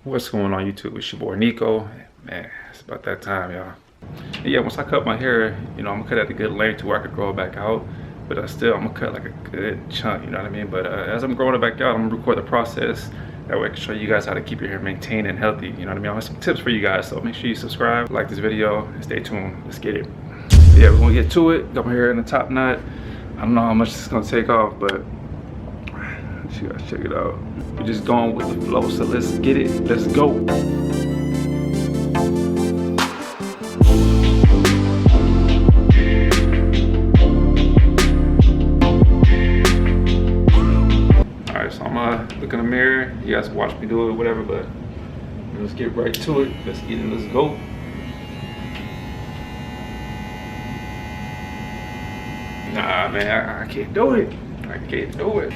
What's going on YouTube? It's your boy Nico. Man, it's about that time, y'all. And yeah, once I cut my hair, you know, I'm gonna cut at a good length to where I could grow it back out. But I'm gonna cut like a good chunk, you know what I mean? But as I'm growing it back out, I'm gonna record the process. That way I can show you guys how to keep your hair maintained and healthy, you know what I mean? I have some tips for you guys, so make sure you subscribe, like this video, and stay tuned. Let's get it. But yeah, we're gonna get to it. Got my hair in the top knot. I don't know how much it's gonna take off, but you guys check it out. We're just going with the flow, so let's get it. Let's go. Alright, so I'm gonna look in the mirror. You guys watch me do it, whatever, but let's get right to it. Let's get it, let's go. Nah, man, I can't do it. I can't do it.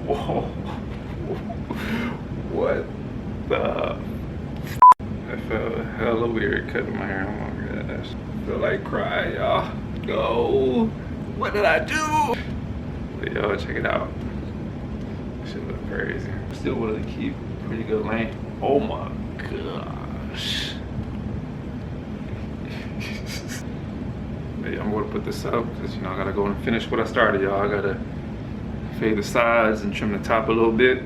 Whoa. What the? I felt hella weird cutting my hair. Oh my gosh. I feel like crying, y'all. No. What did I do? But yo, check it out. This shit look crazy. Still able to keep pretty good length. Oh my gosh. But yeah, I'm gonna put this up because, you know, I gotta go and finish what I started, y'all. I gotta fade the sides and trim the top a little bit.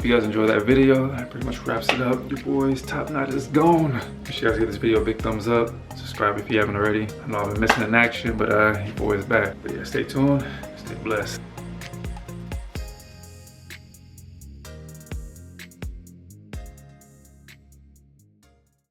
you guys enjoyed that video. That pretty much wraps it up. Your boy's top knot is gone. Make sure you guys give this video a big thumbs up. Subscribe if you haven't already. I know I've been missing in action, but your boy's back. But yeah, stay tuned. Stay blessed.